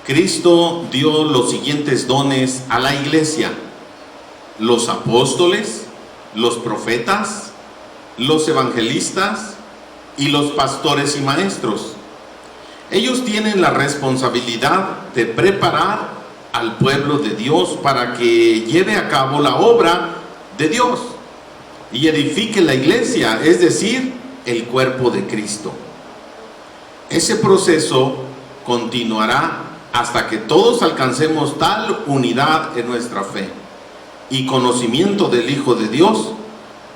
Cristo dio los siguientes dones a la iglesia: los apóstoles, los profetas, los evangelistas y los pastores y maestros. Ellos tienen la responsabilidad de preparar al pueblo de Dios para que lleve a cabo la obra de Dios y edifique la iglesia, es decir, el cuerpo de Cristo. Ese proceso continuará hasta que todos alcancemos tal unidad en nuestra fe y conocimiento del Hijo de Dios,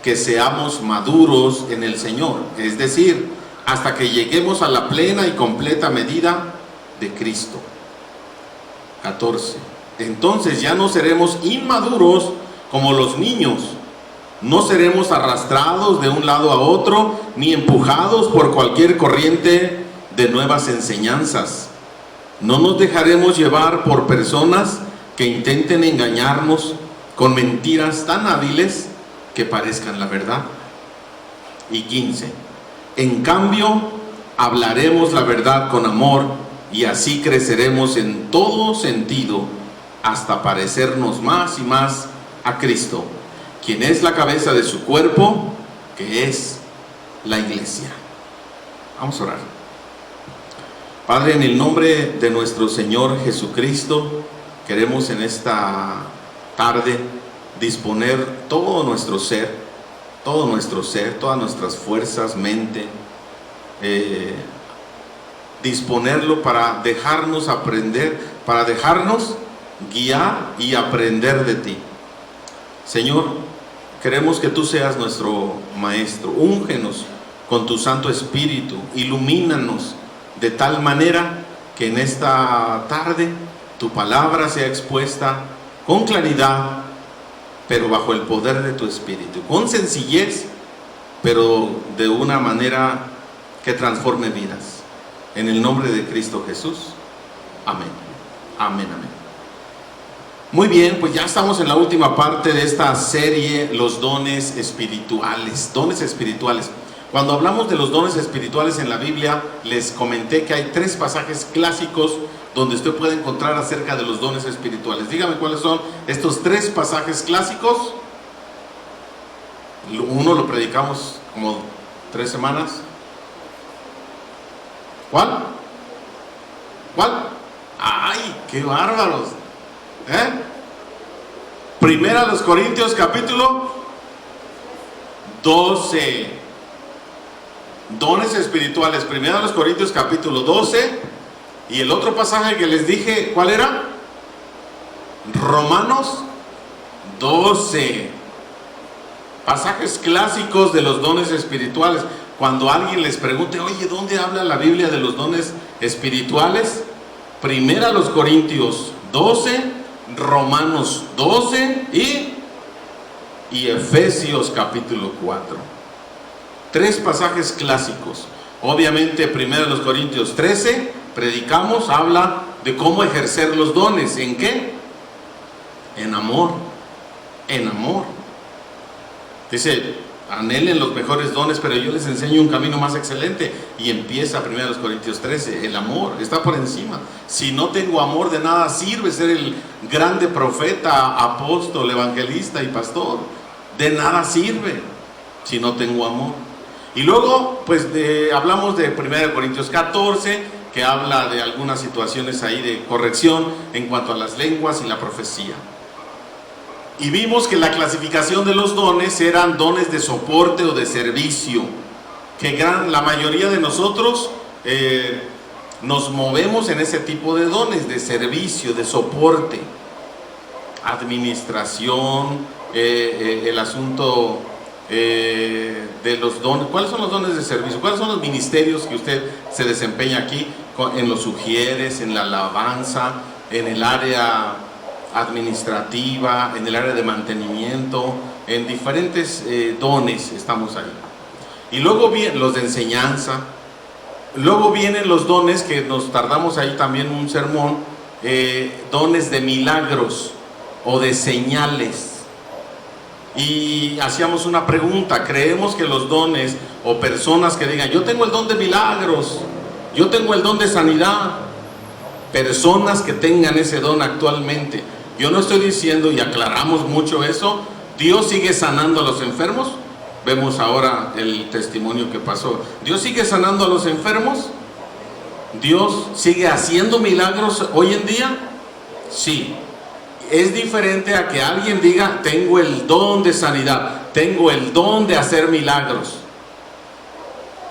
que seamos maduros en el Señor, es decir, hasta que lleguemos a la plena y completa medida de Cristo. 14. Entonces ya no seremos inmaduros como los niños, no seremos arrastrados de un lado a otro, ni empujados por cualquier corriente de nuevas enseñanzas. No nos dejaremos llevar por personas que intenten engañarnos con mentiras tan hábiles que parezcan la verdad. Y 15. En cambio, hablaremos la verdad con amor, y así creceremos en todo sentido hasta parecernos más y más a Cristo, quien es la cabeza de su cuerpo, que es la iglesia. Vamos a orar. Padre, en el nombre de nuestro Señor Jesucristo, queremos en esta tarde disponer todo nuestro ser, todas nuestras fuerzas, mente, disponerlo para dejarnos aprender, para dejarnos guiar y aprender de ti. Señor, queremos que tú seas nuestro maestro. Úngenos con tu Santo Espíritu, ilumínanos de tal manera que en esta tarde tu palabra sea expuesta con claridad, pero bajo el poder de tu Espíritu, con sencillez, pero de una manera que transforme vidas. En el nombre de Cristo Jesús. Amén. Amén, amén. Muy bien, pues ya estamos en la última parte de esta serie, los dones espirituales. Dones espirituales. Cuando hablamos de los dones espirituales en la Biblia, les comenté que hay 3 pasajes clásicos donde usted puede encontrar acerca de los dones espirituales. Dígame cuáles son estos 3 pasajes clásicos. Uno lo predicamos como 3 semanas. ¿Cuál? ¿Cuál? ¡Ay, qué bárbaros! Primera a los Corintios capítulo 12. Dones espirituales. Primera a los Corintios capítulo 12. Y el otro pasaje que les dije, ¿cuál era? Romanos 12. Pasajes clásicos de los dones espirituales. Cuando alguien les pregunte, oye, ¿dónde habla la Biblia de los dones espirituales? Primera a los Corintios 12, Romanos 12 y Efesios capítulo 4. 3 pasajes clásicos. Obviamente, primera a los Corintios 13, predicamos, habla de cómo ejercer los dones. ¿En qué? En amor. En amor. Dice, anhelen los mejores dones, pero yo les enseño un camino más excelente. Y empieza 1 Corintios 13, el amor está por encima. Si no tengo amor, de nada sirve ser el grande profeta, apóstol, evangelista y pastor. De nada sirve si no tengo amor. Y luego, pues hablamos de 1 Corintios 14, que habla de algunas situaciones ahí de corrección en cuanto a las lenguas y la profecía. Y vimos que la clasificación de los dones eran dones de soporte o de servicio, que la mayoría de nosotros nos movemos en ese tipo de dones, de servicio, de soporte, administración, el asunto de los dones. ¿Cuáles son los dones de servicio? ¿Cuáles son los ministerios que usted se desempeña aquí? En los sugieres, en la alabanza, en el área administrativa, en el área de mantenimiento, en diferentes dones estamos ahí. Y luego vienen los de enseñanza, luego vienen los dones que nos tardamos ahí también un sermón, dones de milagros o de señales. Y hacíamos una pregunta: creemos que los dones o personas que digan, yo tengo el don de milagros, yo tengo el don de sanidad, personas que tengan ese don actualmente. Yo no estoy diciendo, y aclaramos mucho eso, Dios sigue sanando a los enfermos. Vemos ahora el testimonio que pasó. Dios sigue sanando a los enfermos. Dios sigue haciendo milagros hoy en día. Sí. Es diferente a que alguien diga, tengo el don de sanidad, tengo el don de hacer milagros.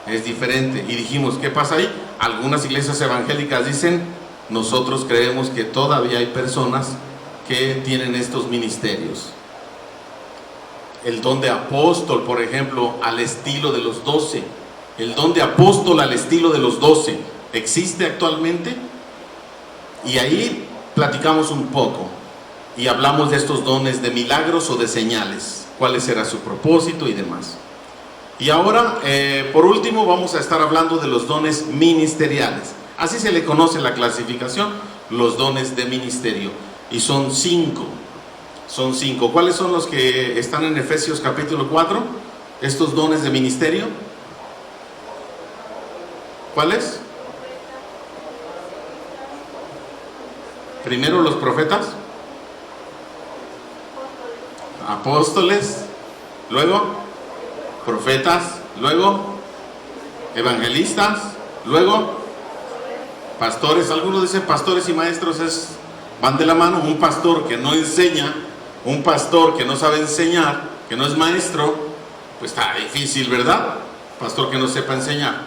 Es diferente. Y dijimos, ¿qué pasa ahí? Algunas iglesias evangélicas dicen, nosotros creemos que todavía hay personas que tienen estos ministerios. El don de apóstol, por ejemplo, al estilo de los 12. El don de apóstol al estilo de los 12. ¿Existe actualmente? Y ahí platicamos un poco. Y hablamos de estos dones de milagros o de señales. ¿Cuál será su propósito y demás? Y ahora, por último, vamos a estar hablando de los dones ministeriales. Así se le conoce la clasificación, los dones de ministerio. Y son 5. Son 5. ¿Cuáles son los que están en Efesios capítulo 4? Estos dones de ministerio. ¿Cuáles? Primero los profetas, apóstoles, luego profetas, luego evangelistas, luego pastores. Algunos dicen pastores y maestros van de la mano. Un pastor que no enseña, un pastor que no sabe enseñar, que no es maestro, pues está difícil, ¿verdad? Pastor que no sepa enseñar.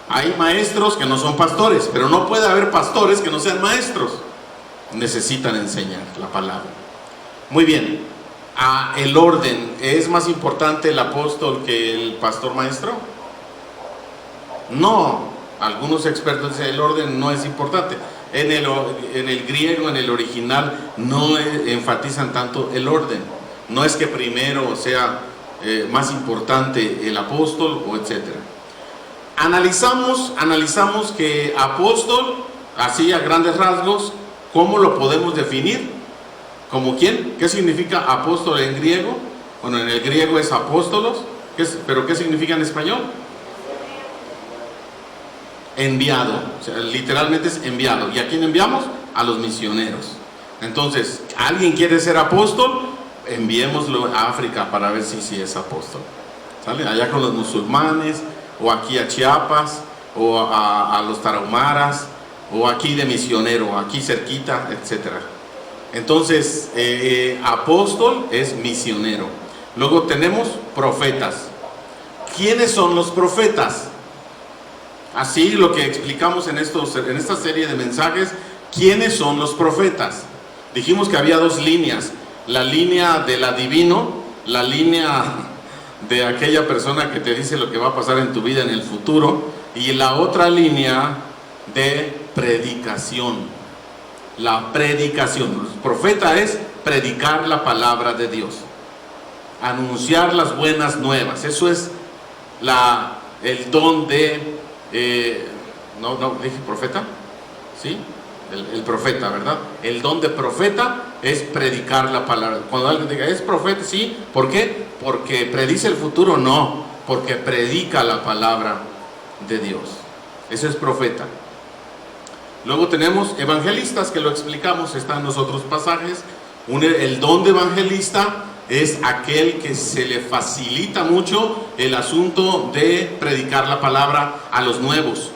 Hay maestros que no son pastores, pero no puede haber pastores que no sean maestros. Necesitan enseñar la palabra. Muy bien. El orden, ¿es más importante el apóstol que el pastor maestro? No. Algunos expertos dicen el orden no es importante. En el griego, en el original, no enfatizan tanto el orden. No es que primero sea más importante el apóstol o etcétera. Analizamos que apóstol, así a grandes rasgos, ¿cómo lo podemos definir? ¿Como quién? ¿Qué significa apóstol en griego? Bueno, en el griego es apóstolos, pero ¿qué significa en español? Enviado, o sea, literalmente es enviado. ¿Y a quién enviamos? A los misioneros. Entonces, ¿alguien quiere ser apóstol? Enviémoslo a África para ver si es apóstol. ¿Sale? Allá con los musulmanes, o aquí a Chiapas, o a los tarahumaras, o aquí de misionero, aquí cerquita, etcétera. Entonces, apóstol es misionero. Luego tenemos profetas. ¿Quiénes son los profetas? Así lo que explicamos en esta serie de mensajes, ¿quiénes son los profetas? Dijimos que había 2 líneas, la línea del adivino, la línea de aquella persona que te dice lo que va a pasar en tu vida en el futuro, y la otra línea de predicación. La predicación. El profeta es predicar la palabra de Dios, anunciar las buenas nuevas. Eso es el don de no dije profeta, ¿sí? El profeta, ¿verdad? El don de profeta es predicar la palabra. Cuando alguien diga, ¿es profeta? Sí. ¿Por qué? Porque predice el futuro. No, porque predica la palabra de Dios. Eso es profeta. Luego tenemos evangelistas, que lo explicamos, están en los otros pasajes. El don de evangelista es aquel que se le facilita mucho el asunto de predicar la palabra a los nuevos.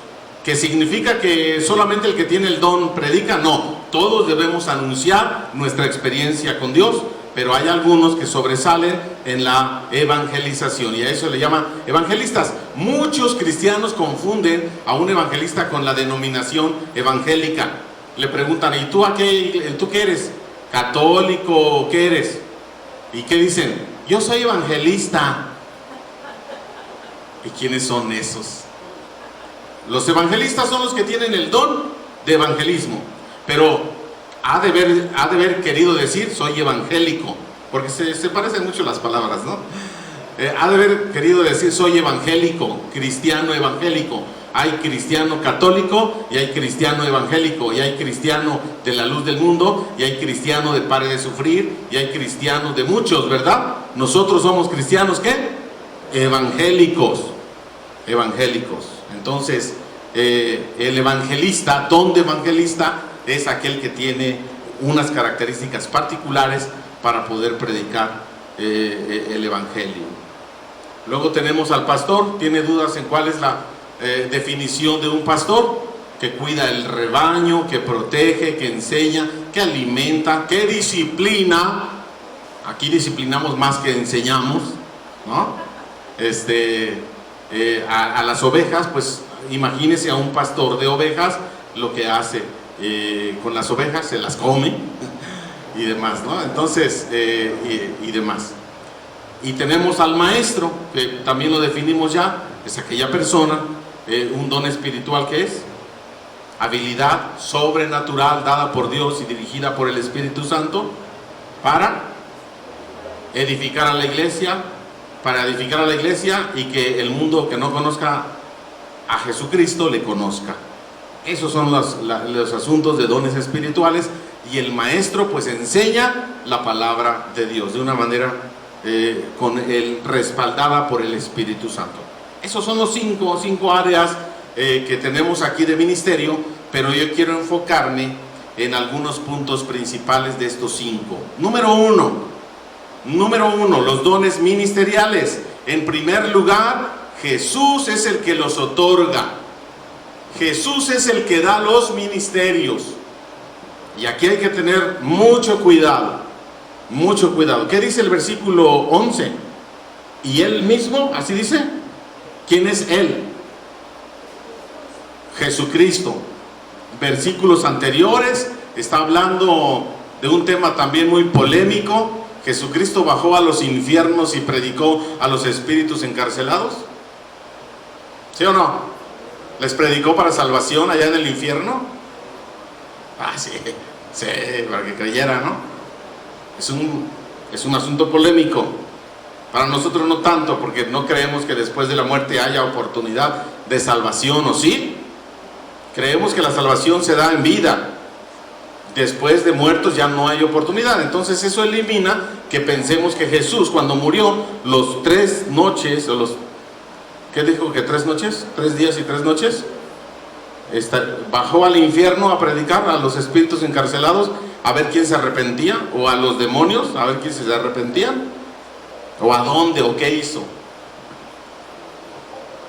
¿Que significa que solamente el que tiene el don predica? No, todos debemos anunciar nuestra experiencia con Dios, pero hay algunos que sobresalen en la evangelización, y a eso le llaman evangelistas. Muchos cristianos confunden a un evangelista con la denominación evangélica. Le preguntan, ¿y tú qué eres? ¿Católico? ¿Qué eres? ¿Y qué dicen? Yo soy evangelista. ¿Y quiénes son esos? Los evangelistas son los que tienen el don de evangelismo, pero ha de haber querido decir soy evangélico, porque se parecen mucho las palabras, ¿no? Ha de haber querido decir soy evangélico, cristiano evangélico. Hay cristiano católico y hay cristiano evangélico, y hay cristiano de la luz del mundo, y hay cristiano de pare de sufrir, y hay cristianos de muchos, ¿verdad? Nosotros somos cristianos, ¿qué? Evangélicos. Entonces, el evangelista, don de evangelista, es aquel que tiene unas características particulares para poder predicar el evangelio. Luego tenemos al pastor. ¿Tiene dudas en cuál es la definición de un pastor? Que cuida el rebaño, que protege, que enseña, que alimenta, que disciplina. Aquí disciplinamos más que enseñamos, ¿no? A las ovejas, pues imagínese a un pastor de ovejas lo que hace con las ovejas, se las come y demás, ¿no? Entonces, y demás. Y tenemos al maestro, que también lo definimos ya, es aquella persona, un don espiritual que es habilidad sobrenatural dada por Dios y dirigida por el Espíritu Santo para edificar a la iglesia, y que el mundo que no conozca a Jesucristo le conozca. Esos son los asuntos de dones espirituales, y el maestro pues enseña la palabra de Dios de una manera respaldada por el Espíritu Santo. Esos son los cinco áreas que tenemos aquí de ministerio, pero yo quiero enfocarme en algunos puntos principales de estos 5. Número uno, los dones ministeriales. En primer lugar, Jesús es el que los otorga. Jesús es el que da los ministerios. Y aquí hay que tener mucho cuidado, mucho cuidado. ¿Qué dice el versículo 11? Y Él mismo, así dice. ¿Quién es Él? Jesucristo. Versículos anteriores está hablando de un tema también muy polémico. Jesucristo bajó a los infiernos y predicó a los espíritus encarcelados. ¿Sí o no? ¿Les predicó para salvación allá en el infierno? Sí, para que creyera, ¿no? Es un asunto polémico. Para nosotros no tanto, porque no creemos que después de la muerte haya oportunidad de salvación, ¿o sí? Creemos que la salvación se da en vida. Después de muertos ya no hay oportunidad. Entonces eso elimina que pensemos que Jesús, cuando murió, los 3 noches, ¿qué dijo? ¿Que 3 noches? 3 días y 3 noches. Bajó al infierno a predicar a los espíritus encarcelados, a ver quién se arrepentía, o a los demonios, a ver quién se arrepentían, o a dónde, o qué hizo.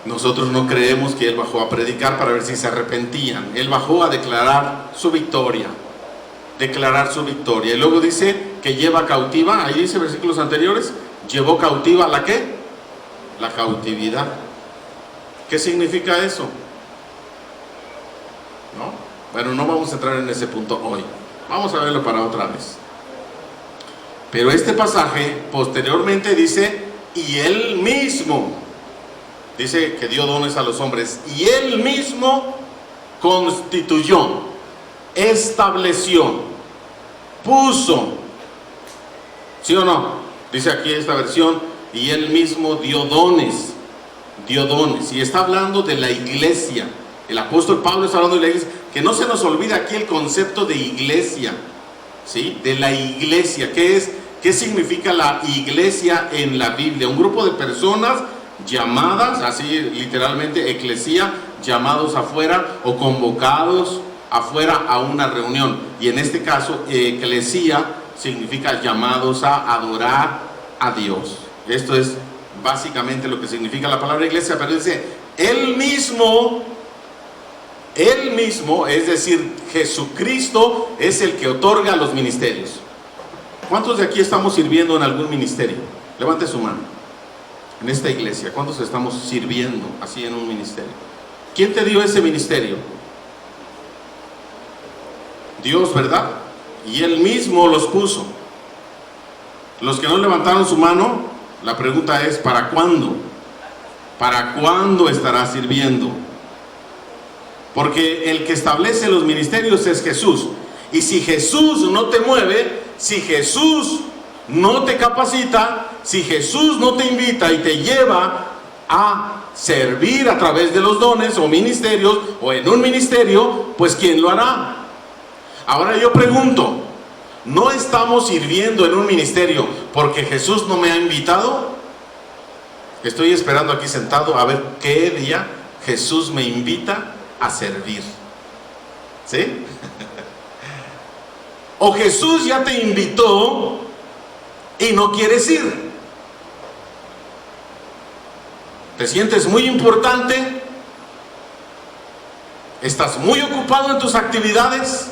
Nosotros no creemos que Él bajó a predicar para ver si se arrepentían. Él bajó a declarar su victoria. Y luego dice que lleva cautiva, ahí dice versículos anteriores, llevó cautiva ¿la qué? La cautividad. ¿Qué significa eso? ¿No? Bueno, no vamos a entrar en ese punto hoy. Vamos a verlo para otra vez. Pero este pasaje posteriormente dice, y Él mismo, dice que dio dones a los hombres, y Él mismo constituyó, estableció, puso. ¿Sí o no? Dice aquí esta versión, y Él mismo dio dones. Y está hablando de la iglesia. El apóstol Pablo está hablando de la iglesia. Que no se nos olvide aquí el concepto de iglesia, ¿sí? De la iglesia. ¿Qué significa la iglesia en la Biblia? Un grupo de personas llamadas, así literalmente eclesía, llamados afuera o convocados afuera a una reunión. Y en este caso, eclesía significa llamados a adorar a Dios. Esto es básicamente lo que significa la palabra iglesia. Pero dice, Él mismo, es decir, Jesucristo es el que otorga los ministerios. ¿Cuántos de aquí estamos sirviendo en algún ministerio? Levante su mano. En esta iglesia, ¿cuántos estamos sirviendo así en un ministerio? ¿Quién te dio ese ministerio? Dios, ¿verdad? Y Él mismo los puso. Los que no levantaron su mano, la pregunta es, ¿para cuándo? ¿Para cuándo estarás sirviendo? Porque el que establece los ministerios es Jesús. Y si Jesús no te mueve, si Jesús no te capacita, si Jesús no te invita y te lleva a servir a través de los dones o ministerios o en un ministerio, pues ¿quién lo hará? Ahora yo pregunto, ¿no estamos sirviendo en un ministerio porque Jesús no me ha invitado? Estoy esperando aquí sentado a ver qué día Jesús me invita a servir. ¿Sí? O Jesús ya te invitó y no quieres ir. Te sientes muy importante, estás muy ocupado en tus actividades,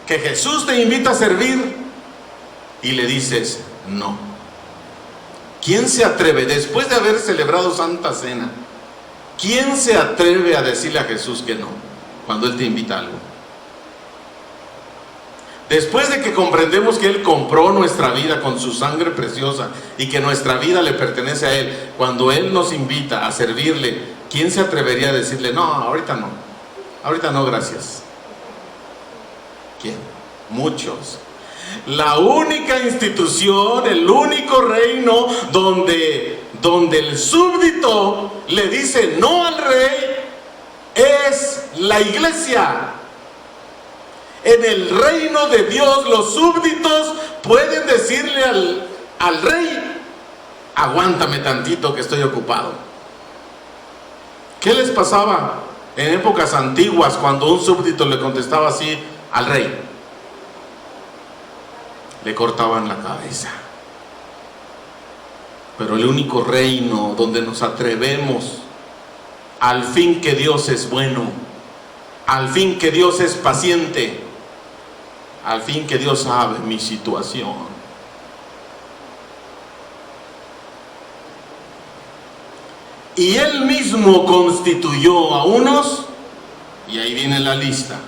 que Jesús te invita a servir y le dices no. ¿Quién se atreve, después de haber celebrado Santa Cena, quién se atreve a decirle a Jesús que no cuando Él te invita a algo? Después de que comprendemos que Él compró nuestra vida con su sangre preciosa y que nuestra vida le pertenece a Él, cuando Él nos invita a servirle, ¿quién se atrevería a decirle no, ahorita no, gracias? ¿Quién? Muchos. La única institución, el único reino donde el súbdito le dice no al rey es la iglesia. En el reino de Dios los súbditos pueden decirle al rey, aguántame tantito que estoy ocupado. ¿Qué les pasaba en épocas antiguas cuando un súbdito le contestaba así al rey? Le cortaban la cabeza. Pero el único reino donde nos atrevemos, al fin que Dios es bueno, al fin que Dios es paciente, al fin que Dios sabe mi situación. Y Él mismo constituyó a unos, y ahí viene la lista.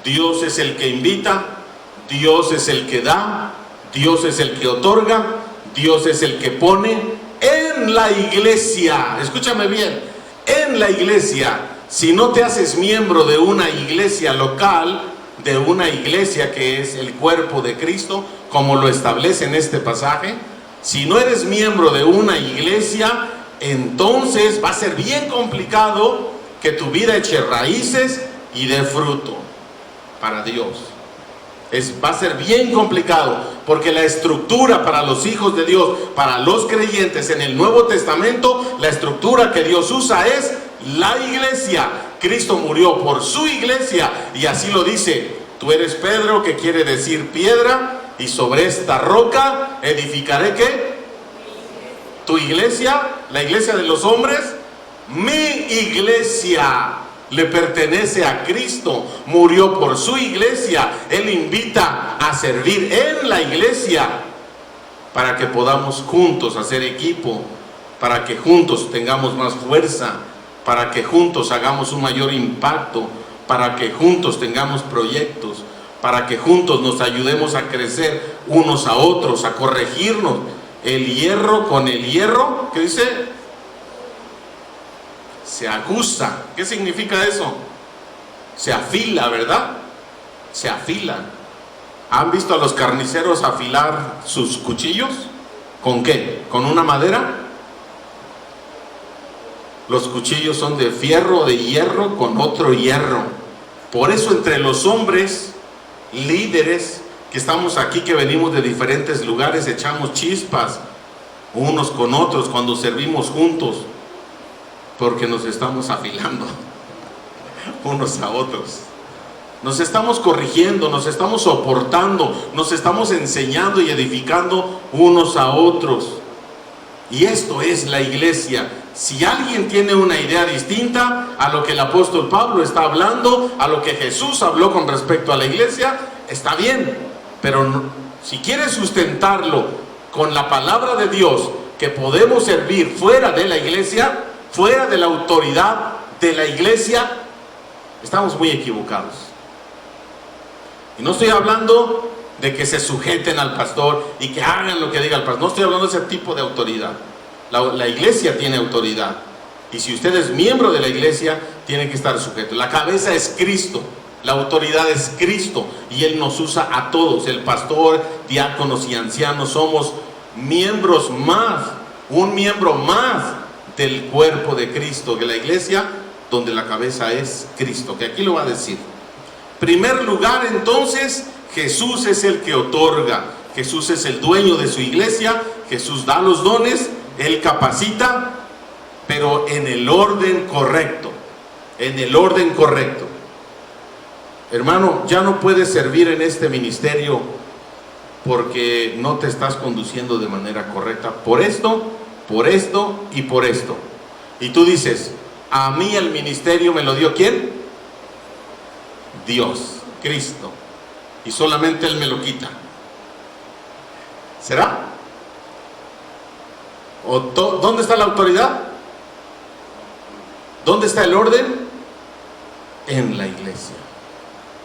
Dios es el que invita, Dios es el que da, Dios es el que otorga, Dios es el que pone en la iglesia. Escúchame bien, en la iglesia. Si no te haces miembro de una iglesia local, de una iglesia que es el cuerpo de Cristo, como lo establece en este pasaje, si no eres miembro de una iglesia, entonces va a ser bien complicado que tu vida eche raíces y dé fruto para Dios. Va a ser bien complicado, porque la estructura para los hijos de Dios, para los creyentes en el Nuevo Testamento, la estructura que Dios usa es la iglesia. Cristo murió por su iglesia y así lo dice: tú eres Pedro, que quiere decir piedra, y sobre esta roca edificaré ¿qué? Tu iglesia, la iglesia de los hombres. Mi iglesia le pertenece a Cristo, murió por su iglesia. Él invita a servir en la iglesia para que podamos juntos hacer equipo, para que juntos tengamos más fuerza, para que juntos hagamos un mayor impacto, para que juntos tengamos proyectos, para que juntos nos ayudemos a crecer unos a otros, a corregirnos. El hierro con el hierro, ¿qué dice? Se aguza. ¿Qué significa eso? Se afila, ¿verdad? Se afila. ¿Han visto a los carniceros afilar sus cuchillos? ¿Con qué? ¿Con una madera? Los cuchillos son de fierro, de hierro, con otro hierro. Por eso entre los hombres líderes que estamos aquí, que venimos de diferentes lugares, echamos chispas unos con otros cuando servimos juntos, porque nos estamos afilando unos a otros. Nos estamos corrigiendo, nos estamos soportando, nos estamos enseñando y edificando unos a otros. Y esto es la iglesia. Si alguien tiene una idea distinta a lo que el apóstol Pablo está hablando, a lo que Jesús habló con respecto a la iglesia, está bien. Pero no, si quieres sustentarlo con la palabra de Dios, que podemos servir fuera de la iglesia, fuera de la autoridad de la iglesia, estamos muy equivocados. Y no estoy hablando de que se sujeten al pastor y que hagan lo que diga el pastor. No estoy hablando de ese tipo de autoridad. La iglesia tiene autoridad. Y si usted es miembro de la iglesia, tiene que estar sujeto. La cabeza es Cristo. La autoridad es Cristo. Y Él nos usa a todos. El pastor, diáconos y ancianos somos miembros más. Un miembro más del cuerpo de Cristo, de la iglesia, donde la cabeza es Cristo. Que aquí lo va a decir. Primer lugar, entonces, Jesús es el que otorga. Jesús es el dueño de su iglesia. Jesús da los dones. Él capacita, pero en el orden correcto, en el orden correcto. Hermano, ya no puedes servir en este ministerio porque no te estás conduciendo de manera correcta, por esto y por esto. Y tú dices, a mí el ministerio me lo dio ¿quién? Dios, Cristo, y solamente Él me lo quita. ¿Será? ¿Dónde está la autoridad? ¿Dónde está el orden? En la iglesia.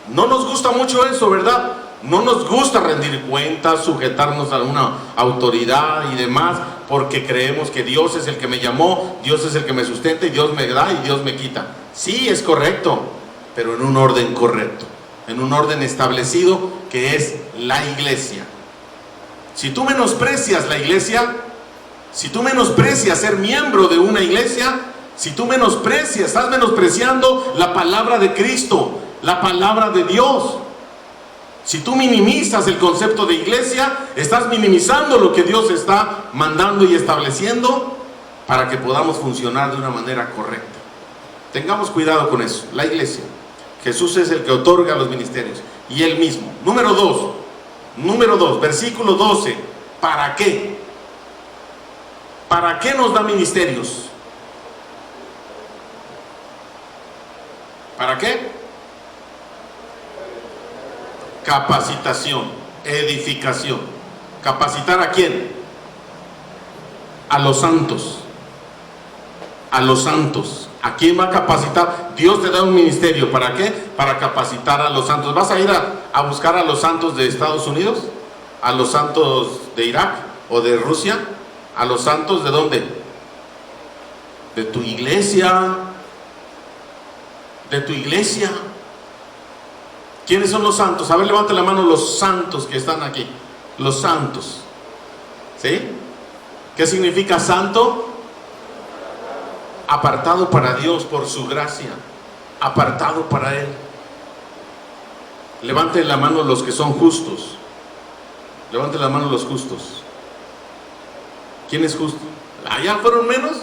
No nos gusta mucho eso, ¿verdad? No nos gusta rendir cuentas, sujetarnos a una autoridad y demás, porque creemos que Dios es el que me llamó, Dios es el que me sustenta, y Dios me da y Dios me quita. Sí, es correcto, pero en un orden correcto, en un orden establecido, que es la iglesia. Si tú menosprecias la iglesia, si tú menosprecias ser miembro de una iglesia, si tú menosprecias, estás menospreciando la palabra de Cristo, la palabra de Dios. Si tú minimizas el concepto de iglesia, estás minimizando lo que Dios está mandando y estableciendo para que podamos funcionar de una manera correcta. Tengamos cuidado con eso. La iglesia, Jesús es el que otorga los ministerios, y Él mismo. Número 2, versículo 12. ¿Para qué? ¿Para qué nos da ministerios? ¿Para qué? Capacitación, edificación. ¿Capacitar a quién? A los santos. A los santos. ¿A quién va a capacitar? Dios te da un ministerio. ¿Para qué? Para capacitar a los santos. ¿Vas a ir a buscar a los santos de Estados Unidos? ¿A los santos de Irak o de Rusia? ¿A los santos de dónde? De tu iglesia. De tu iglesia. ¿Quiénes son los santos? A ver, levante la mano los santos que están aquí. Los santos. ¿Sí? ¿Qué significa santo? Apartado para Dios por su gracia. Apartado para Él. Levante la mano los que son justos. Levante la mano los justos. ¿Quién es justo? ¿Allá fueron menos?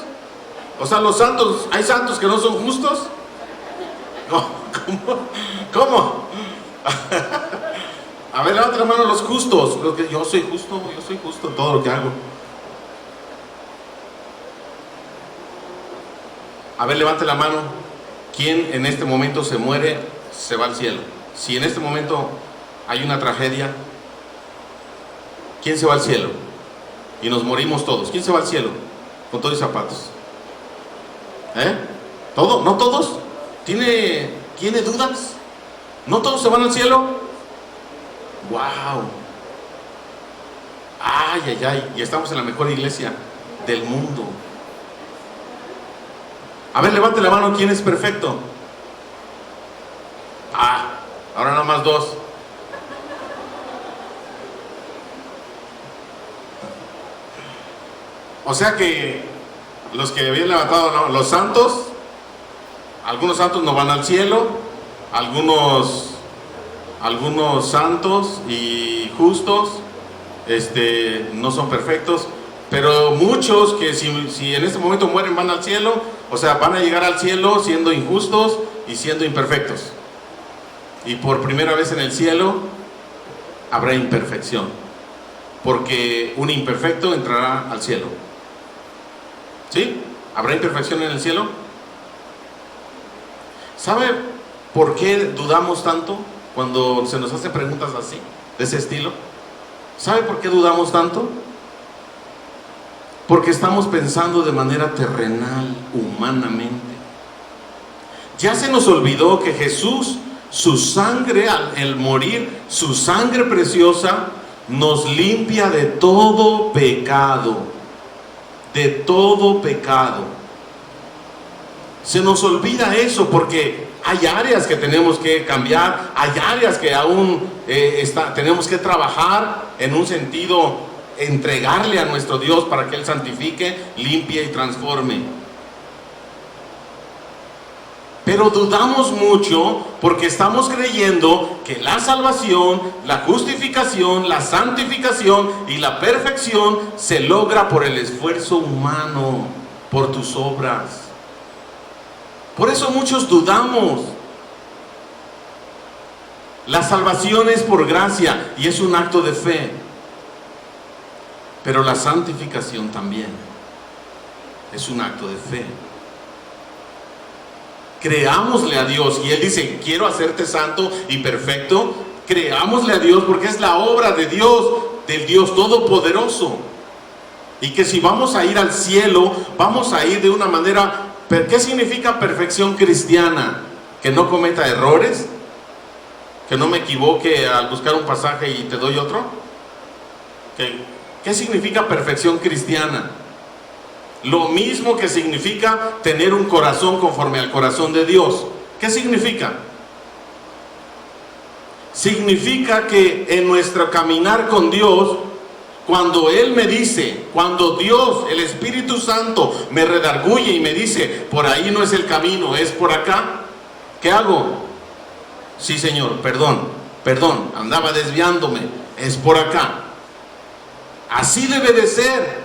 O sea, los santos, ¿hay santos que no son justos? ¿Cómo? A ver, levante la mano los justos. Yo soy justo en todo lo que hago. A ver, levante la mano. ¿Quién en este momento se muere, se va al cielo? Si en este momento hay una tragedia, ¿quién se va al cielo? Y nos morimos todos. ¿Quién se va al cielo? Con todos y zapatos. ¿Todo? ¿No todos? ¿Tiene dudas? ¿No todos se van al cielo? ¡Wow! ¡Ay! Y estamos en la mejor iglesia del mundo. A ver, levante la mano. ¿Quién es perfecto? Ahora nada más 2. O sea que los que habían levantado los santos, algunos santos no van al cielo, algunos santos y justos no son perfectos, pero muchos que si en este momento mueren van al cielo, o sea, van a llegar al cielo siendo injustos y siendo imperfectos. Y por primera vez en el cielo habrá imperfección, porque un imperfecto entrará al cielo. ¿Sí? ¿Habrá imperfección en el cielo? ¿Sabe por qué dudamos tanto cuando se nos hacen preguntas así, de ese estilo? ¿Sabe por qué dudamos tanto? Porque estamos pensando de manera terrenal, humanamente. Ya se nos olvidó que Jesús, su sangre, al morir, su sangre preciosa, nos limpia de todo pecado. De todo pecado. Se nos olvida eso porque hay áreas que tenemos que cambiar, hay áreas que aún tenemos que trabajar en un sentido, entregarle a nuestro Dios para que Él santifique, limpie y transforme. Pero dudamos mucho porque estamos creyendo que la salvación, la justificación, la santificación y la perfección se logra por el esfuerzo humano, por tus obras. Por eso muchos dudamos. La salvación es por gracia y es un acto de fe, pero la santificación también es un acto de fe. Creámosle a Dios, y Él dice: quiero hacerte santo y perfecto. Creámosle a Dios porque es la obra de Dios, del Dios Todopoderoso. Y que si vamos a ir al cielo, vamos a ir de una manera. ¿Qué significa perfección cristiana? Que no cometa errores, que no me equivoque al buscar un pasaje y te doy otro. ¿Qué significa perfección cristiana? Lo mismo que significa tener un corazón conforme al corazón de Dios. ¿Qué significa? Significa que en nuestro caminar con Dios, cuando Él me dice, cuando Dios, el Espíritu Santo, me redarguye y me dice: por ahí no es el camino, es por acá, ¿qué hago? Sí, Señor, perdón, andaba desviándome, es por acá. Así debe de ser.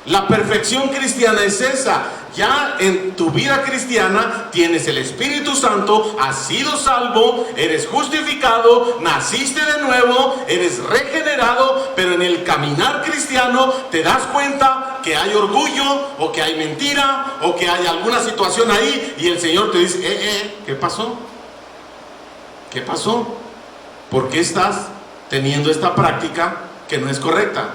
La perfección cristiana es esa. Ya en tu vida cristiana tienes el Espíritu Santo, has sido salvo, eres justificado, naciste de nuevo, eres regenerado, pero en el caminar cristiano te das cuenta que hay orgullo, o que hay mentira, o que hay alguna situación ahí, y el Señor te dice: ¿qué pasó? ¿Qué pasó? ¿Por qué estás teniendo esta práctica que no es correcta?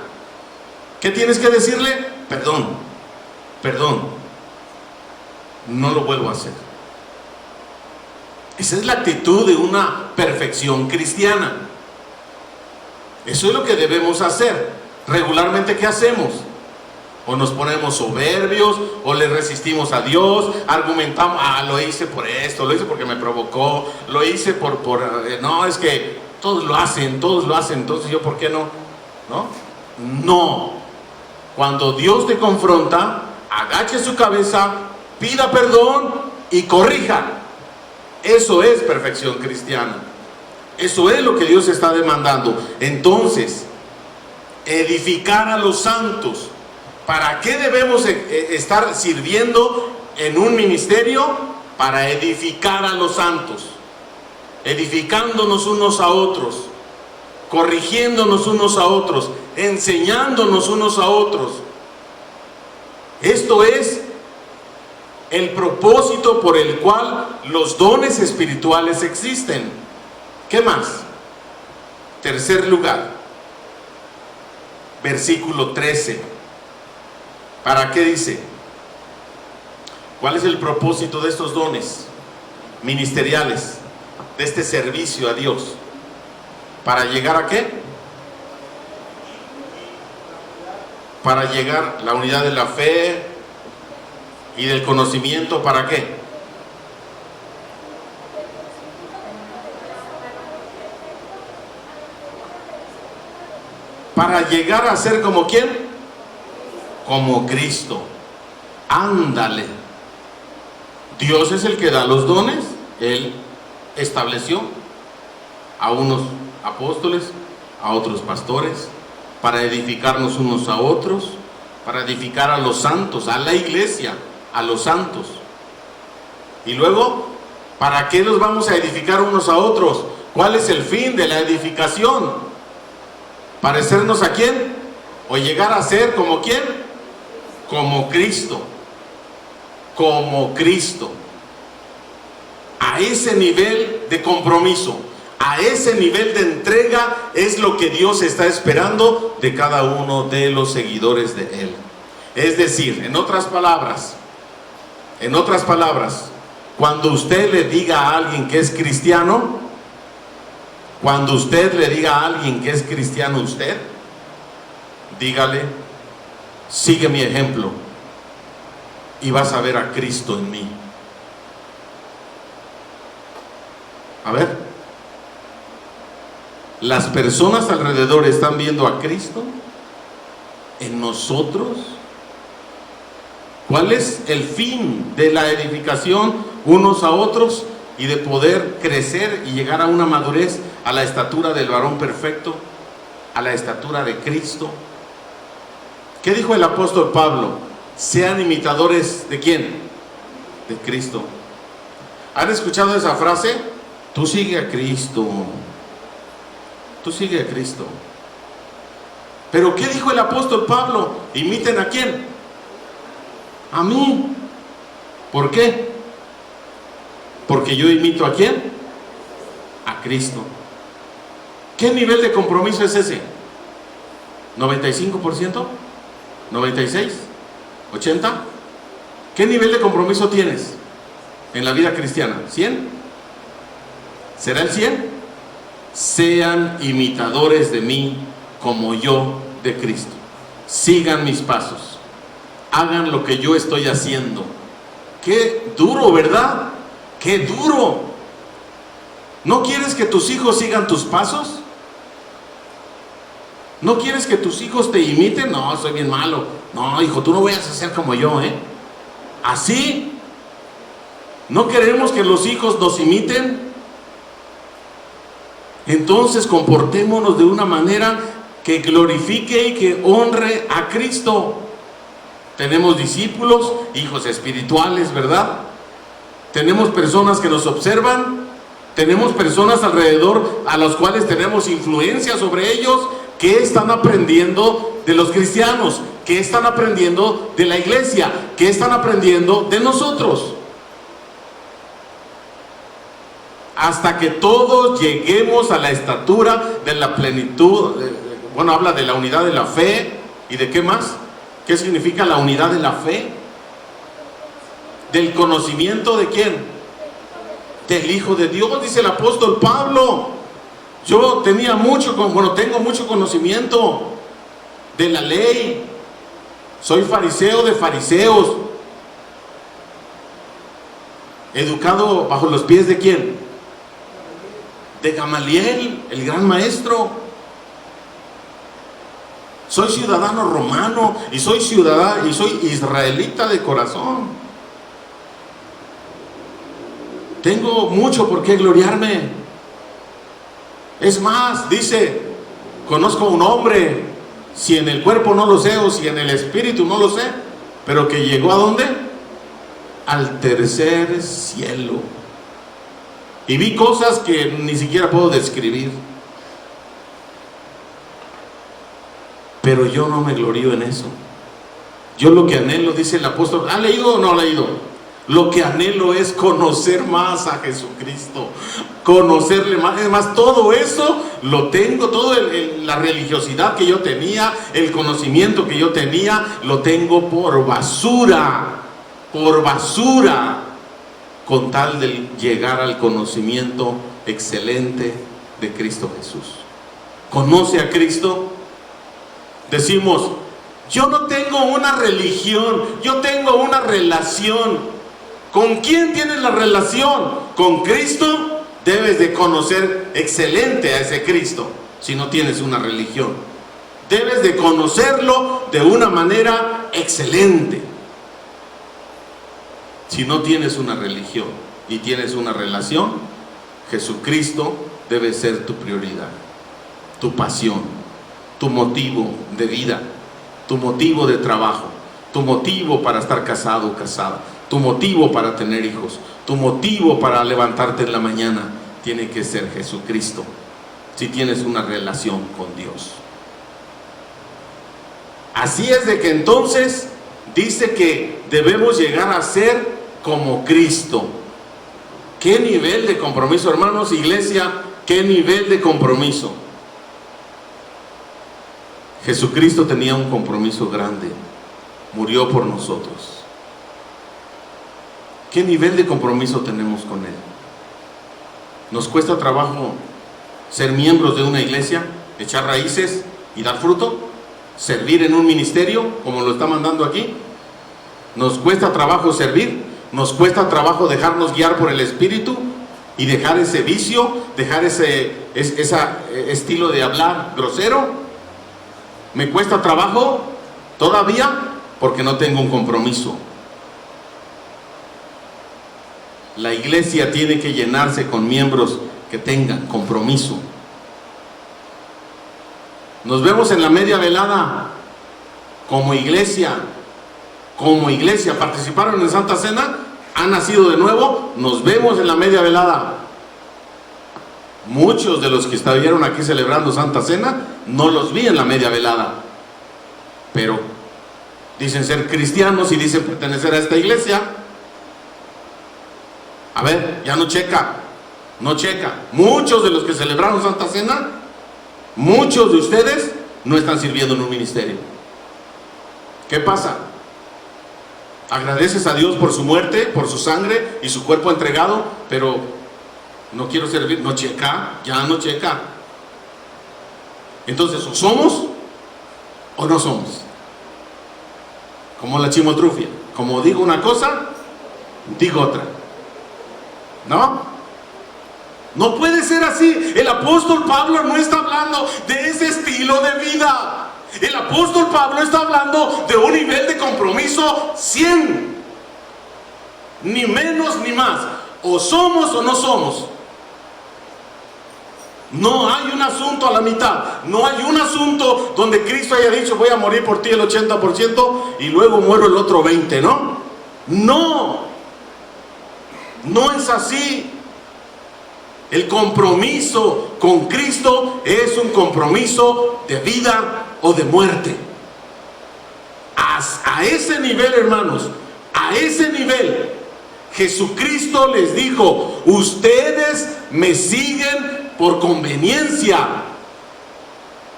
¿Qué tienes que decirle? Perdón, no lo vuelvo a hacer. Esa es la actitud de una perfección cristiana. Eso es lo que debemos hacer. Regularmente, ¿qué hacemos? O nos ponemos soberbios, o le resistimos a Dios, argumentamos: lo hice por esto, lo hice porque me provocó, lo hice no, es que todos lo hacen, entonces yo ¿por qué no? No. Cuando Dios te confronta, agache su cabeza, pida perdón y corrija. Eso es perfección cristiana. Eso es lo que Dios está demandando. Entonces, edificar a los santos. ¿Para qué debemos estar sirviendo en un ministerio? Para edificar a los santos, edificándonos unos a otros, corrigiéndonos unos a otros, enseñándonos unos a otros. Esto es el propósito por el cual los dones espirituales existen. ¿Qué más? Tercer lugar, versículo 13. ¿Para qué dice? ¿Cuál es el propósito de estos dones ministeriales, de este servicio a Dios? ¿Para llegar a qué? Para llegar a la unidad de la fe y del conocimiento. ¿Para qué? Para llegar a ser como ¿quién? Como Cristo. Ándale. Dios es el que da los dones. Él estableció a unos apóstoles, a otros pastores, para edificarnos unos a otros, para edificar a los santos, a la iglesia, a los santos. Y luego, ¿para qué los vamos a edificar unos a otros? ¿Cuál es el fin de la edificación? ¿Parecernos a quién? ¿O llegar a ser como quién? Como Cristo. Como Cristo. A ese nivel de compromiso, a ese nivel de entrega es lo que Dios está esperando de cada uno de los seguidores de Él. Es decir, en otras palabras, cuando usted le diga a alguien que es cristiano, usted, dígale: sigue mi ejemplo y vas a ver a Cristo en mí. A ver, las personas alrededor están viendo a Cristo en nosotros. ¿Cuál es el fin de la edificación unos a otros y de poder crecer y llegar a una madurez, a la estatura del varón perfecto, a la estatura de Cristo? ¿Qué dijo el apóstol Pablo? sean imitadores ¿de quién? De Cristo. ¿Han escuchado esa frase? Tú sigue a Cristo. Tú sigue a Cristo. Pero ¿qué dijo el apóstol Pablo? ¿Imiten a quién? A mí. ¿Por qué? Porque yo imito ¿a quién? A Cristo. ¿Qué nivel de compromiso es ese? ¿95%? ¿96%? ¿80%? ¿Qué nivel de compromiso tienes en la vida cristiana? ¿100%? ¿Será el 100%? Sean imitadores de mí como yo de Cristo. Sigan mis pasos. Hagan lo que yo estoy haciendo. Qué duro, ¿verdad? Qué duro. ¿No quieres que tus hijos sigan tus pasos? ¿No quieres que tus hijos te imiten? No, soy bien malo. No, hijo, tú no vayas a ser como yo, ¿eh? ¿Así? ¿No queremos que los hijos nos imiten? Entonces comportémonos de una manera que glorifique y que honre a Cristo. Tenemos discípulos, hijos espirituales, ¿verdad? Tenemos personas que nos observan. Tenemos personas alrededor a las cuales tenemos influencia sobre ellos. ¿Qué están aprendiendo de los cristianos? ¿Qué están aprendiendo de la iglesia? ¿Qué están aprendiendo de nosotros? Hasta que todos lleguemos a la estatura de la plenitud. Bueno, habla de la unidad de la fe. ¿Y de qué más? ¿Qué significa la unidad de la fe? Del conocimiento ¿de quién? Del Hijo de Dios, dice el apóstol Pablo. Yo tengo mucho conocimiento de la ley. Soy fariseo de fariseos. Educado bajo los pies ¿de quién? De Gamaliel, el gran maestro. Soy ciudadano romano y soy israelita de corazón. Tengo mucho por qué gloriarme. Es más, dice, conozco a un hombre, si en el cuerpo no lo sé o si en el espíritu no lo sé, pero que llegó ¿a dónde? Al tercer cielo. Y vi cosas que ni siquiera puedo describir. Pero yo no me glorío en eso. Yo lo que anhelo, dice el apóstol, ¿ha leído o no ha leído? Lo que anhelo es conocer más a Jesucristo, conocerle más. Es más, todo eso lo tengo, toda la religiosidad que yo tenía, el conocimiento que yo tenía, lo tengo por basura, con tal de llegar al conocimiento excelente de Cristo Jesús. ¿Conoce a Cristo? Decimos, yo no tengo una religión, yo tengo una relación. ¿Con quién tienes la relación? Con Cristo. Debes de conocer excelente a ese Cristo si no tienes una religión. Debes de conocerlo de una manera excelente si no tienes una religión y tienes una relación. Jesucristo debe ser tu prioridad, tu pasión, tu motivo de vida, tu motivo de trabajo, tu motivo para estar casado o casada, tu motivo para tener hijos, tu motivo para levantarte en la mañana tiene que ser Jesucristo, si tienes una relación con Dios. Así es de que entonces dice que debemos llegar a ser como Cristo. ¿Qué nivel de compromiso, hermanos, iglesia? ¿Qué nivel de compromiso? Jesucristo tenía un compromiso grande, murió por nosotros. ¿Qué nivel de compromiso tenemos con Él? ¿Nos cuesta trabajo ser miembros de una iglesia, echar raíces y dar fruto? ¿Servir en un ministerio como lo está mandando aquí? ¿Nos cuesta trabajo servir? ¿Nos cuesta trabajo dejarnos guiar por el Espíritu y dejar ese vicio, dejar ese estilo de hablar grosero? ¿Me cuesta trabajo todavía? Porque no tengo un compromiso. La iglesia tiene que llenarse con miembros que tengan compromiso. Nos vemos en la media velada como iglesia, como iglesia participaron en Santa Cena, han nacido de nuevo, nos vemos en la media velada. Muchos de los que estuvieron aquí celebrando Santa Cena, no los vi en la media velada, pero dicen ser cristianos y dicen pertenecer a esta iglesia. A ver, ya no checa. Muchos de los que celebraron Santa Cena, muchos de ustedes no están sirviendo en un ministerio. ¿Qué pasa? Agradeces a Dios por su muerte, por su sangre y su cuerpo entregado, pero no quiero servir, no checa, ya no checa. Entonces, o somos o no somos. Como la chimotrufia, como digo una cosa, digo otra. No puede ser así. El apóstol Pablo no está hablando de ese estilo de vida. El apóstol Pablo está hablando de un nivel de compromiso 100. Ni menos ni más. O somos o no somos. No hay un asunto a la mitad. No hay un asunto donde Cristo haya dicho: voy a morir por ti el 80% y luego muero el otro 20%, ¿no? No es así. El compromiso con Cristo es un compromiso de vida o de muerte. A ese nivel, hermanos, a ese nivel, Jesucristo les dijo: ustedes me siguen por conveniencia,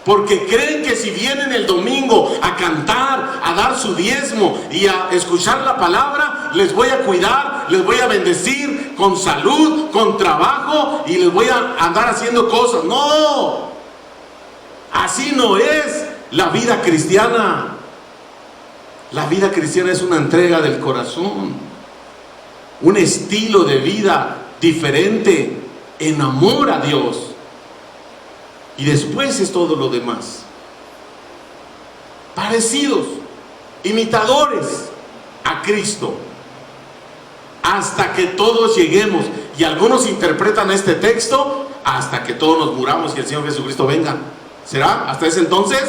porque creen que si vienen el domingo a cantar, a dar su diezmo y a escuchar la palabra, les voy a cuidar, les voy a bendecir con salud, con trabajo, y les voy a andar haciendo cosas. No, así no es la vida cristiana. La vida cristiana es una entrega del corazón, un estilo de vida diferente, en amor a Dios, y después es todo lo demás. Parecidos, imitadores a Cristo, hasta que todos lleguemos. Y algunos interpretan este texto: hasta que todos nos muramos y el Señor Jesucristo venga. ¿Será hasta ese entonces?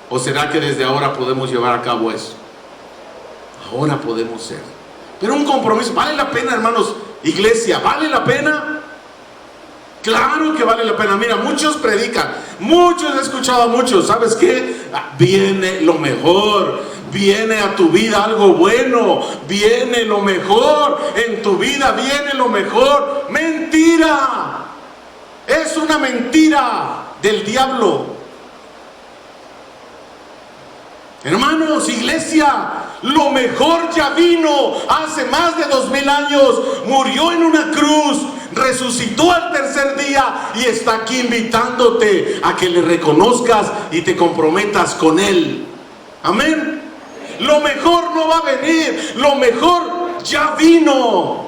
¿O será que desde ahora podemos llevar a cabo eso? Ahora podemos ser. Pero un compromiso, ¿vale la pena, hermanos? Iglesia, ¿vale la pena? Claro que vale la pena. Mira, muchos predican, muchos he escuchado a muchos. ¿Sabes qué? Viene lo mejor, viene a tu vida algo bueno, viene lo mejor, en tu vida viene lo mejor. Mentira, es una mentira del diablo. Hermanos, iglesia, lo mejor ya vino hace más de 2000 años, murió en una cruz, resucitó al tercer día y está aquí invitándote a que le reconozcas y te comprometas con Él. Amén. Lo mejor no va a venir, lo mejor ya vino.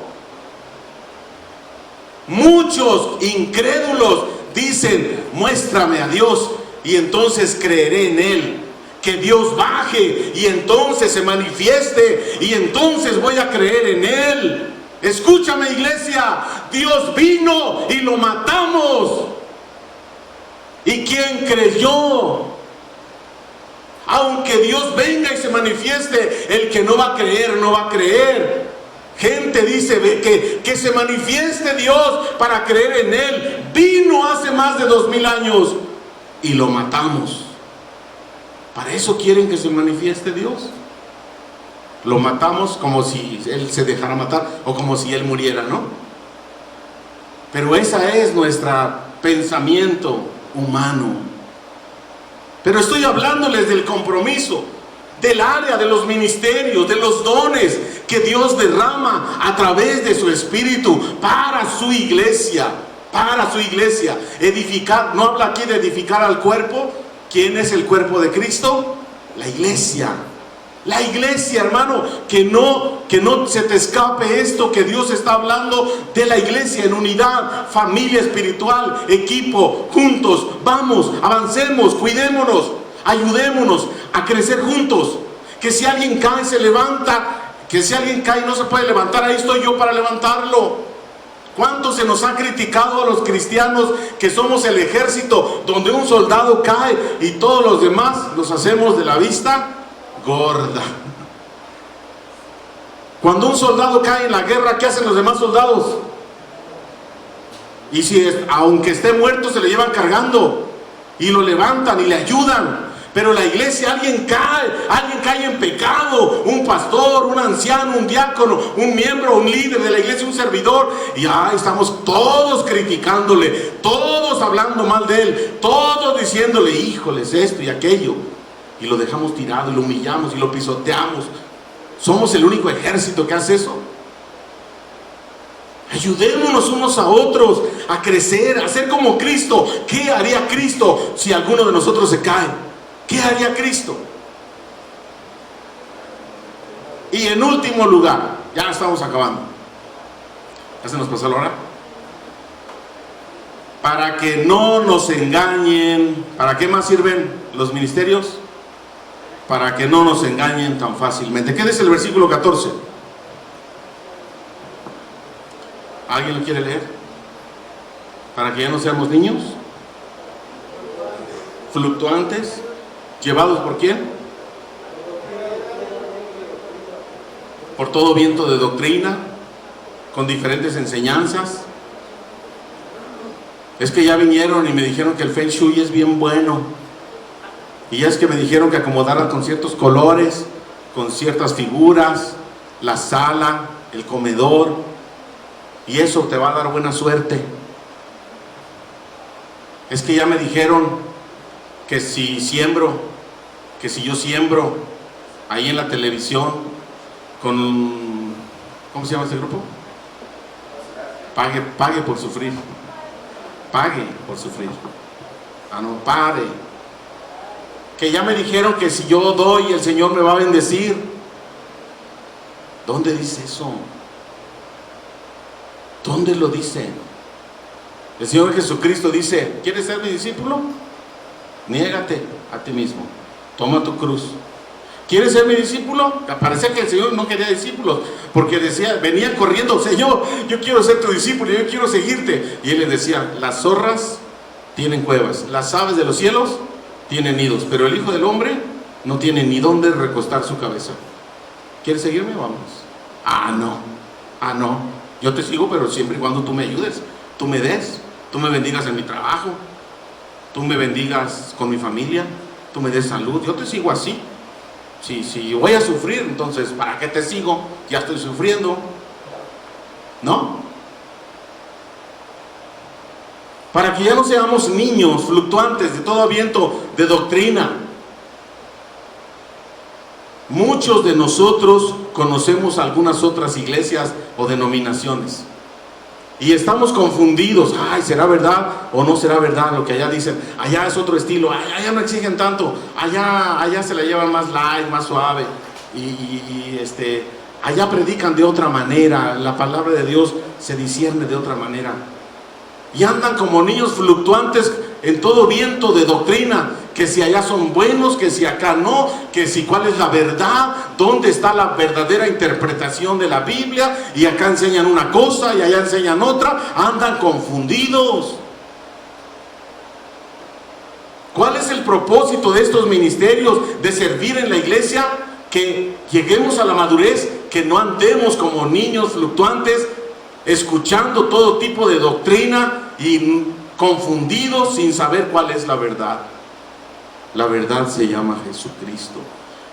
Muchos incrédulos dicen: muéstrame a Dios y entonces creeré en Él. Que Dios baje y entonces se manifieste y entonces voy a creer en Él. Escúchame, iglesia, Dios vino y lo matamos. ¿Y quién creyó? Aunque Dios venga y se manifieste, el que no va a creer, no va a creer. Gente dice que se manifieste Dios para creer en Él. Vino hace más de 2000 años y lo matamos. ¿Para eso quieren que se manifieste Dios? Lo matamos como si Él se dejara matar o como si Él muriera, ¿no? Pero ese es nuestro pensamiento humano. Pero estoy hablándoles del compromiso, del área de los ministerios, de los dones que Dios derrama a través de su Espíritu para su iglesia. Para su iglesia. Edificar, no habla aquí de edificar al cuerpo. ¿Quién es el cuerpo de Cristo? La iglesia. La iglesia, hermano, que no se te escape esto, que Dios está hablando de la iglesia en unidad, familia espiritual, equipo, juntos. Vamos, avancemos, cuidémonos, ayudémonos a crecer juntos. Que si alguien cae, se levanta. Que si alguien cae y no se puede levantar, ahí estoy yo para levantarlo. ¿Cuánto se nos ha criticado a los cristianos que somos el ejército, donde un soldado cae y todos los demás nos hacemos de la vista gorda? Cuando un soldado cae en la guerra, ¿qué hacen los demás soldados? Y si aunque esté muerto, se le llevan cargando y lo levantan y le ayudan. Pero la iglesia, alguien cae en pecado, un pastor, un anciano, un diácono, un miembro, un líder de la iglesia, un servidor, y estamos todos criticándole, todos hablando mal de él, todos diciéndole, híjoles, esto y aquello, y lo dejamos tirado y lo humillamos y lo pisoteamos. ¿Somos el único ejército que hace eso? Ayudémonos unos a otros a crecer, a ser como Cristo. ¿Qué haría Cristo si alguno de nosotros se cae? ¿Qué haría Cristo? Y en último lugar, ya estamos acabando, ya se nos pasó la hora. Para que no nos engañen. ¿Para qué más sirven los ministerios? Para que no nos engañen tan fácilmente. ¿Qué dice el versículo 14? ¿Alguien lo quiere leer? Para que ya no seamos niños fluctuantes, ¿llevados por quién? Por todo viento de doctrina, con diferentes enseñanzas. Es que ya vinieron y me dijeron que el Feng Shui es bien bueno. Y ya es que me dijeron que acomodara con ciertos colores, con ciertas figuras, la sala, el comedor, y eso te va a dar buena suerte. Es que ya me dijeron que si yo siembro ahí en la televisión con, ¿cómo se llama ese grupo? Pague por sufrir. Pague por sufrir. No pare. Que ya me dijeron que si yo doy, el Señor me va a bendecir. ¿Dónde dice eso? ¿Dónde lo dice? El Señor Jesucristo dice, ¿quieres ser mi discípulo? Niégate a ti mismo, toma tu cruz. ¿Quieres ser mi discípulo? Parecía que el Señor no quería discípulos, porque decía, venían corriendo, Señor, yo quiero ser tu discípulo, yo quiero seguirte. Y Él les decía, las zorras tienen cuevas, las aves de los cielos tienen nidos, pero el Hijo del Hombre no tiene ni dónde recostar su cabeza. ¿Quieres seguirme? Vamos. No, yo te sigo, pero siempre y cuando tú me ayudes, tú me des, tú me bendigas en mi trabajo, tú me bendigas con mi familia, tú me des salud. Yo te sigo así. Si voy a sufrir, entonces ¿para qué te sigo? Ya estoy sufriendo, ¿no? Para que ya no seamos niños fluctuantes de todo viento de doctrina. Muchos de nosotros conocemos algunas otras iglesias o denominaciones y estamos confundidos. ¿Será verdad o no será verdad lo que allá dicen? Allá es otro estilo, allá no exigen tanto, allá se la llevan más light, más suave, y allá predican de otra manera, la palabra de Dios se discierne de otra manera. Y andan como niños fluctuantes en todo viento de doctrina, que si allá son buenos, que si acá no, que si cuál es la verdad, dónde está la verdadera interpretación de la Biblia, y acá enseñan una cosa y allá enseñan otra. Andan confundidos. ¿Cuál es el propósito de estos ministerios de servir en la iglesia? Que lleguemos a la madurez, que no andemos como niños fluctuantes escuchando todo tipo de doctrina y confundidos sin saber cuál es la verdad. La verdad se llama Jesucristo.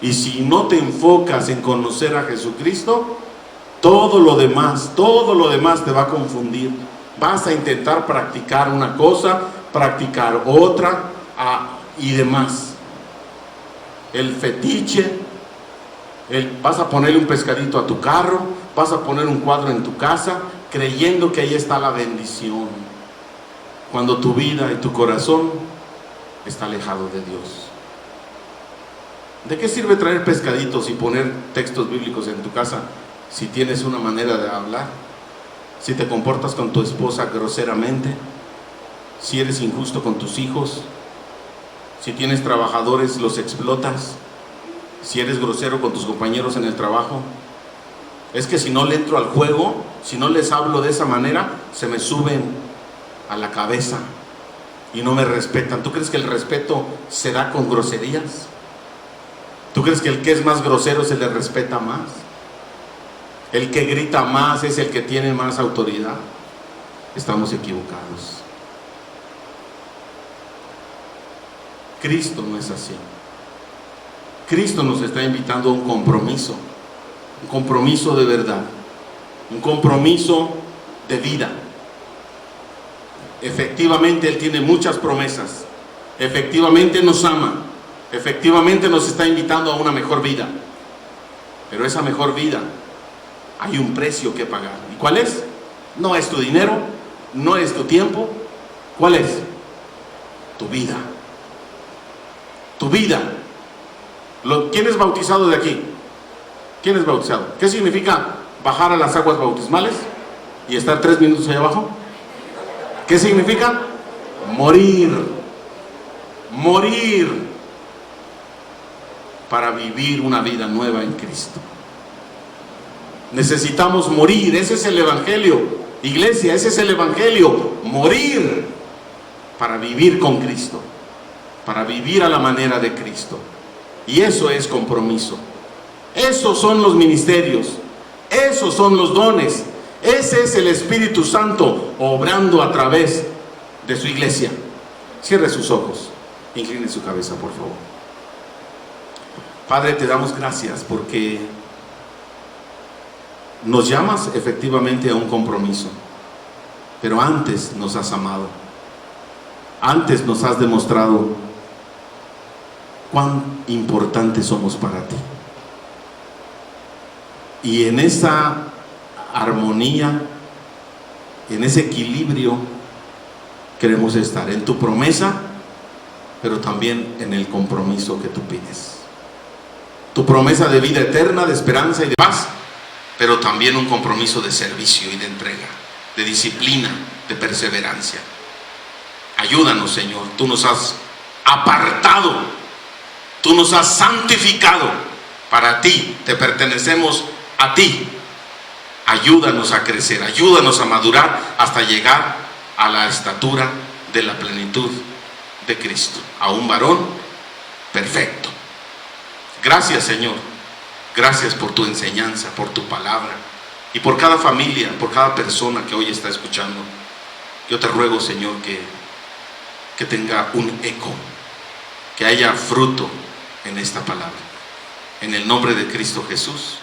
Y si no te enfocas en conocer a Jesucristo, todo lo demás te va a confundir. Vas a intentar practicar una cosa, practicar otra y demás. El fetiche, vas a ponerle un pescadito a tu carro, vas a poner un cuadro en tu casa, creyendo que ahí está la bendición, cuando tu vida y tu corazón está alejado de Dios. ¿De qué sirve traer pescaditos y poner textos bíblicos en tu casa si tienes una manera de hablar? Si te comportas con tu esposa groseramente, si eres injusto con tus hijos, si tienes trabajadores, los explotas, si eres grosero con tus compañeros en el trabajo. Es que si no le entro al juego, si no les hablo de esa manera, se me suben a la cabeza y no me respetan. ¿Tú crees que el respeto se da con groserías? ¿Tú crees que el que es más grosero se le respeta más? el que grita más es el que tiene más autoridad. Estamos equivocados. Cristo no es así. Cristo nos está invitando a un compromiso de verdad, un compromiso de vida. Efectivamente Él tiene muchas promesas, efectivamente nos ama, efectivamente nos está invitando a una mejor vida, pero esa mejor vida hay un precio que pagar. ¿Y cuál es? No es tu dinero, no es tu tiempo. ¿Cuál es? Tu vida. Tu vida. ¿Quién es bautizado de aquí? ¿Quién es bautizado? ¿Qué significa bajar a las aguas bautismales y estar 3 minutos allá abajo? ¿Qué significa? Morir. Morir para vivir una vida nueva en Cristo. Necesitamos morir. Ese es el Evangelio, iglesia, ese es el Evangelio. Morir para vivir con Cristo, para vivir a la manera de Cristo. Y eso es compromiso. Esos son los ministerios, esos son los dones. Ese es el Espíritu Santo obrando a través de su iglesia. Cierre sus ojos, incline su cabeza, por favor. Padre, te damos gracias porque nos llamas efectivamente a un compromiso, pero antes nos has amado, antes nos has demostrado cuán importantes somos para ti. Y en esa armonía, en ese equilibrio queremos estar, en tu promesa, pero también en el compromiso que tú pides. Tu promesa de vida eterna, de esperanza y de paz, pero también un compromiso de servicio y de entrega, de disciplina, de perseverancia. Ayúdanos, Señor. Tú nos has apartado, tú nos has santificado para ti, te pertenecemos a ti. Ayúdanos a crecer, ayúdanos a madurar hasta llegar a la estatura de la plenitud de Cristo, a un varón perfecto. Gracias, Señor. Gracias por tu enseñanza, por tu palabra y por cada familia, por cada persona que hoy está escuchando. Yo te ruego, Señor, que tenga un eco, que haya fruto en esta palabra. En el nombre de Cristo Jesús.